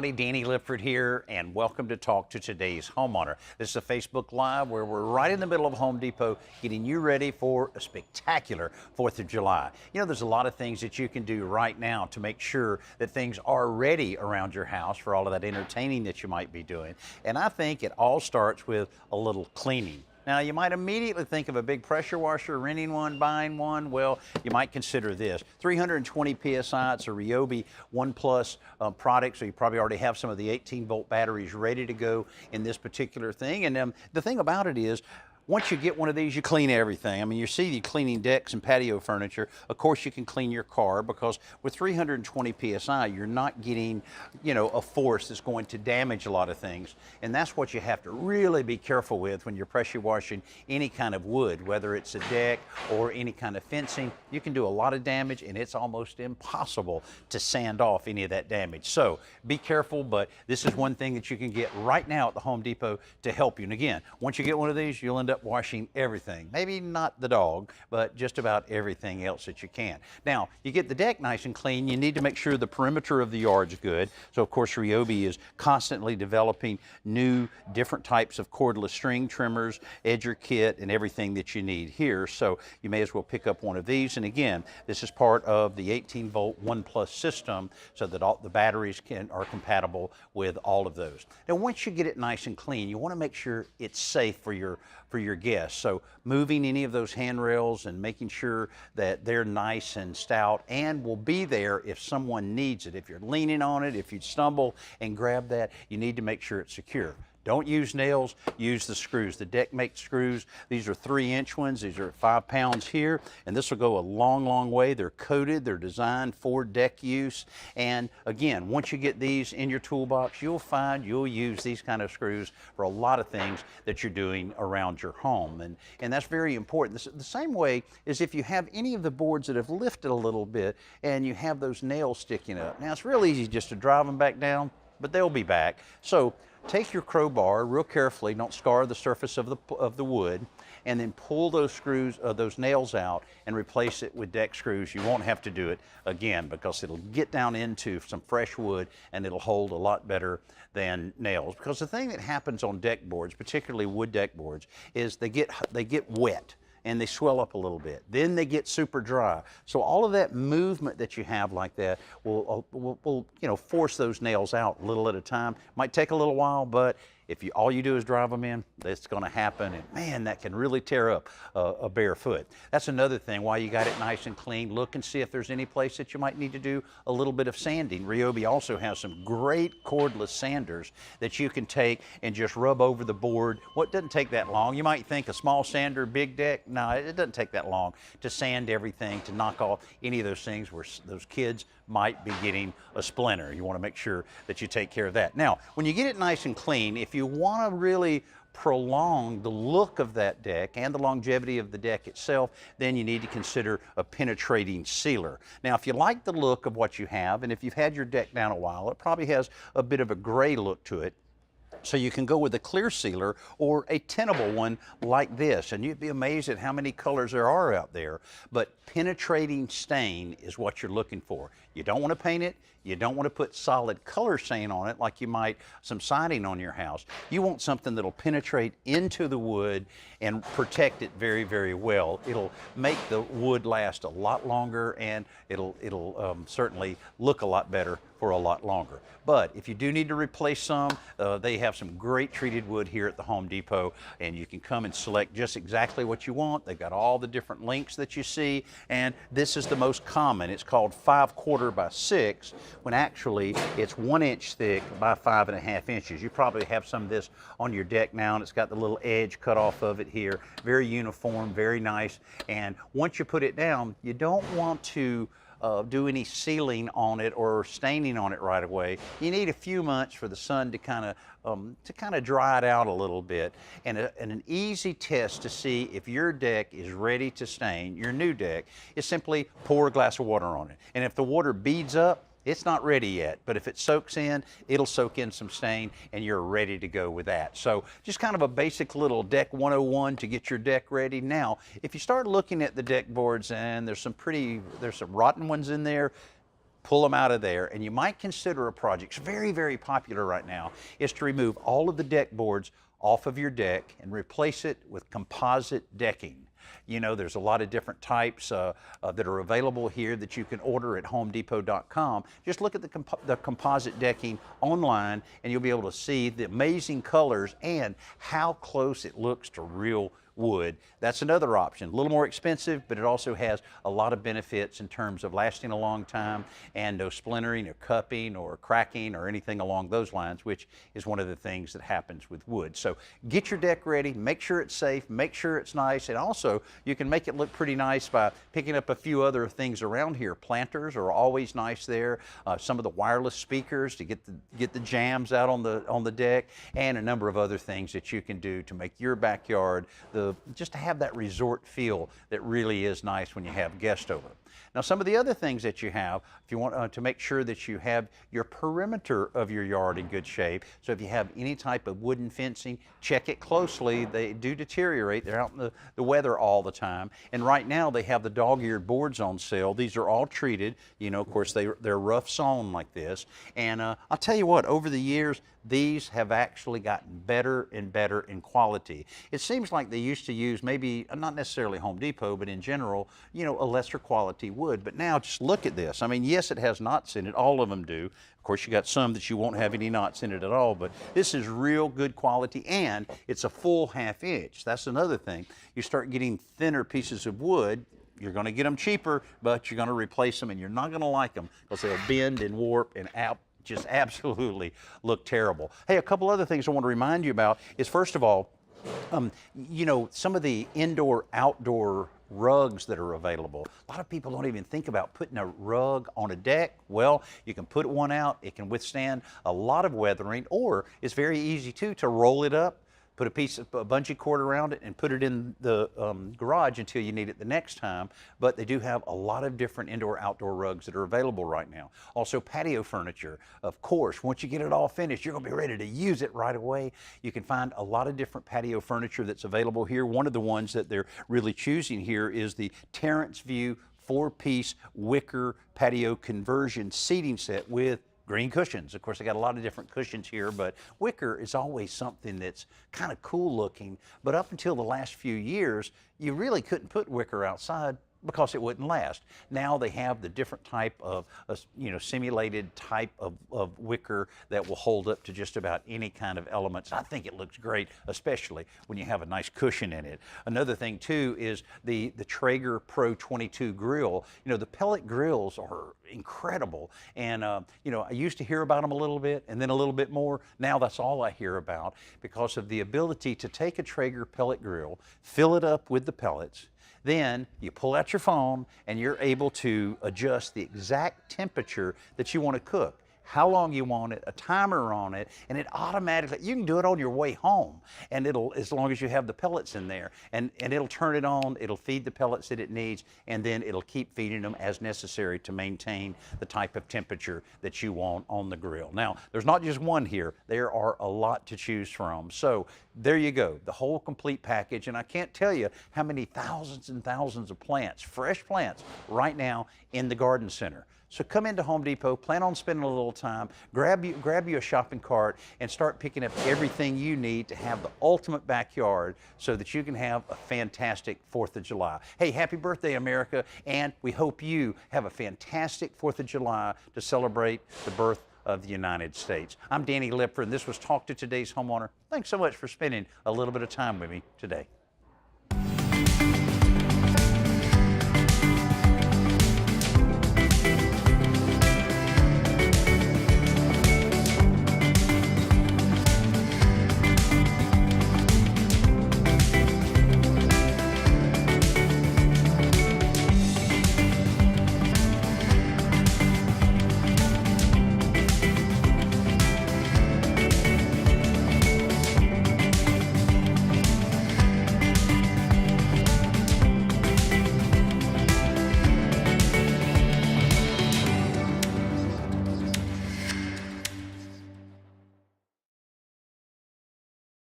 everybody, Danny Lipford here, and welcome to Talk to Today's Homeowner. This is a Facebook Live where we're right in the middle of Home Depot getting you ready for a spectacular 4th of July. You know, there's a lot of things that you can do right now to make sure that things are ready around your house for all of that entertaining that you might be doing. And I think it all starts with a little cleaning. Now, you might immediately think of a big pressure washer, renting one, buying one. Well, you might consider this. 320 PSI, it's a Ryobi 1 Plus product, so you probably already have some of the 18-volt batteries ready to go in this particular thing. And the thing about it is, once you get one of these, you clean everything. I mean, you see you cleaning decks and patio furniture. Of course, you can clean your car because with 320 PSI, you're not getting, you know, a force that's going to damage a lot of things. And that's what you have to really be careful with when you're pressure washing any kind of wood, whether it's a deck or any kind of fencing. You can do a lot of damage, and it's almost impossible to sand off any of that damage. So be careful, but this is one thing that you can get right now at the Home Depot to help you. And again, once you get one of these, you'll end up washing everything. Maybe not the dog, but just about everything else that you can. Now, you get the deck nice and clean. You need to make sure the perimeter of the yard's good. So, of course, Ryobi is constantly developing new, different types of cordless string trimmers, edger kit, and everything that you need here. So you may as well pick up one of these. And again, this is part of the 18-volt 1 Plus system so that all the batteries are compatible with all of those. Now, once you get it nice and clean, you want to make sure it's safe for your guests. So moving any of those handrails and making sure that they're nice and stout and will be there if someone needs it. If you're leaning on it, if you stumble and grab that, you need to make sure it's secure. Don't use nails, use the screws. The deck makes screws. These are 3-inch ones. These are 5 pounds here, and this will go a long, long way. They're coated, they're designed for deck use. And again, once you get these in your toolbox, you'll find you'll use these kind of screws for a lot of things that you're doing around your home. And that's very important. The same way is if you have any of the boards that have lifted a little bit and you have those nails sticking up. Now, it's real easy just to drive them back down, but they'll be back. So take your crowbar real carefully, don't scar the surface of the wood, and then pull those screws, those nails out and replace it with deck screws. You won't have to do it again because it'll get down into some fresh wood and it'll hold a lot better than nails. Because the thing that happens on deck boards, particularly wood deck boards, is they get wet and they swell up a little bit. Then they get super dry. So all of that movement that you have like that will you know, force those nails out a little at a time. Might take a little while, but if all you do is drive them in, that's going to happen, and man, that can really tear up a bare foot. That's another thing, why you got it nice and clean. Look and see if there's any place that you might need to do a little bit of sanding. Ryobi also has some great cordless sanders that you can take and just rub over the board. Well, it doesn't take that long. You might think a small sander, big deck. No, it doesn't take that long to sand everything, to knock off any of those things where those kids might be getting a splinter. You want to make sure that you take care of that. Now, when you get it nice and clean, if you want to really prolong the look of that deck and the longevity of the deck itself, then you need to consider a penetrating sealer. Now, if you like the look of what you have, and if you've had your deck down a while, it probably has a bit of a gray look to it. So you can go with a clear sealer or a tintable one like this, and you'd be amazed at how many colors there are out there. But penetrating stain is what you're looking for. You don't want to paint it. You don't want to put solid color stain on it like you might some siding on your house. You want something that'll penetrate into the wood and protect it very, very well. It'll make the wood last a lot longer, and it'll certainly look a lot better for a lot longer. But if you do need to replace some, they have some great treated wood here at the Home Depot, and you can come and select just exactly what you want. They've got all the different lengths that you see, and this is the most common. It's called 5/4 by 6, when actually it's 1 inch thick by 5.5 inches. You probably have some of this on your deck now, and it's got the little edge cut off of it here. Very uniform, very nice. And once you put it down, you don't want to do any sealing on it or staining on it right away. You need a few months for the sun to kind of dry it out a little bit. And an easy test to see if your deck is ready to stain, your new deck, is simply pour a glass of water on it. And if the water beads up, it's not ready yet, but if it soaks in, it'll soak in some stain and you're ready to go with that. So just kind of a basic little deck 101 to get your deck ready. Now, if you start looking at the deck boards and there's some rotten ones in there, pull them out of there, and you might consider a project. It's very, very popular right now, is to remove all of the deck boards off of your deck and replace it with composite decking. You know, there's a lot of different types that are available here that you can order at homedepot.com. Just look at the composite decking online, and you'll be able to see the amazing colors and how close it looks to real wood. That's another option. A little more expensive, but it also has a lot of benefits in terms of lasting a long time and no splintering or cupping or cracking or anything along those lines, which is one of the things that happens with wood. So get your deck ready, make sure it's safe, make sure it's nice, and also you can make it look pretty nice by picking up a few other things around here. Planters are always nice there, some of the wireless speakers to get the jams out on the deck, and a number of other things that you can do to make your backyard just to have that resort feel that really is nice when you have guests over. Now, some of the other things that you have, if you want to make sure that you have your perimeter of your yard in good shape, so if you have any type of wooden fencing, check it closely. They do deteriorate. They're out in the weather all the time. And right now they have the dog-eared boards on sale. These are all treated. You know, of course, they're rough sawn like this. And I'll tell you what, over the years, these have actually gotten better and better in quality. It seems like they used to use maybe, not necessarily Home Depot, but in general, you know, a lesser quality wood. But now just look at this. I mean, yes, it has knots in it. All of them do. Of course, you got some that you won't have any knots in it at all, but this is real good quality, and it's a full 1/2 inch. That's another thing. You start getting thinner pieces of wood, you're going to get them cheaper, but you're going to replace them, and you're not going to like them because they'll bend and warp and just absolutely look terrible. Hey, a couple other things I want to remind you about is, first of all, you know, some of the indoor-outdoor rugs that are available. A lot of people don't even think about putting a rug on a deck. Well, you can put one out. It can withstand a lot of weathering, or it's very easy too to roll it up, put a piece of bungee cord around it, and put it in the garage until you need it the next time. But they do have a lot of different indoor-outdoor rugs that are available right now. Also, patio furniture. Of course, once you get it all finished, you're going to be ready to use it right away. You can find a lot of different patio furniture that's available here. One of the ones that they're really choosing here is the Terrence View 4-piece wicker patio conversion seating set with green cushions. Of course, they got a lot of different cushions here, but wicker is always something that's kind of cool looking. But up until the last few years, you really couldn't put wicker outside because it wouldn't last. Now they have the different type of, you know, simulated type of wicker that will hold up to just about any kind of elements. I think it looks great, especially when you have a nice cushion in it. Another thing too is the Traeger Pro 22 grill. You know, the pellet grills are incredible, and you know, I used to hear about them a little bit and then a little bit more. Now that's all I hear about because of the ability to take a Traeger pellet grill, fill it up with the pellets, then you pull out your phone and you're able to adjust the exact temperature that you want to cook, how long you want it, a timer on it, and it automatically, you can do it on your way home, and it'll, as long as you have the pellets in there, and it'll turn it on, it'll feed the pellets that it needs, and then it'll keep feeding them as necessary to maintain the type of temperature that you want on the grill. Now, there's not just one here, there are a lot to choose from. So there you go, the whole complete package, and I can't tell you how many thousands and thousands of plants, fresh plants, right now in the garden center. So come into Home Depot, plan on spending a little time, grab you a shopping cart, and start picking up everything you need to have the ultimate backyard so that you can have a fantastic 4th of July. Hey, happy birthday, America, and we hope you have a fantastic 4th of July to celebrate the birth of the United States. I'm Danny Lipford, and this was Talk to Today's Homeowner. Thanks so much for spending a little bit of time with me today.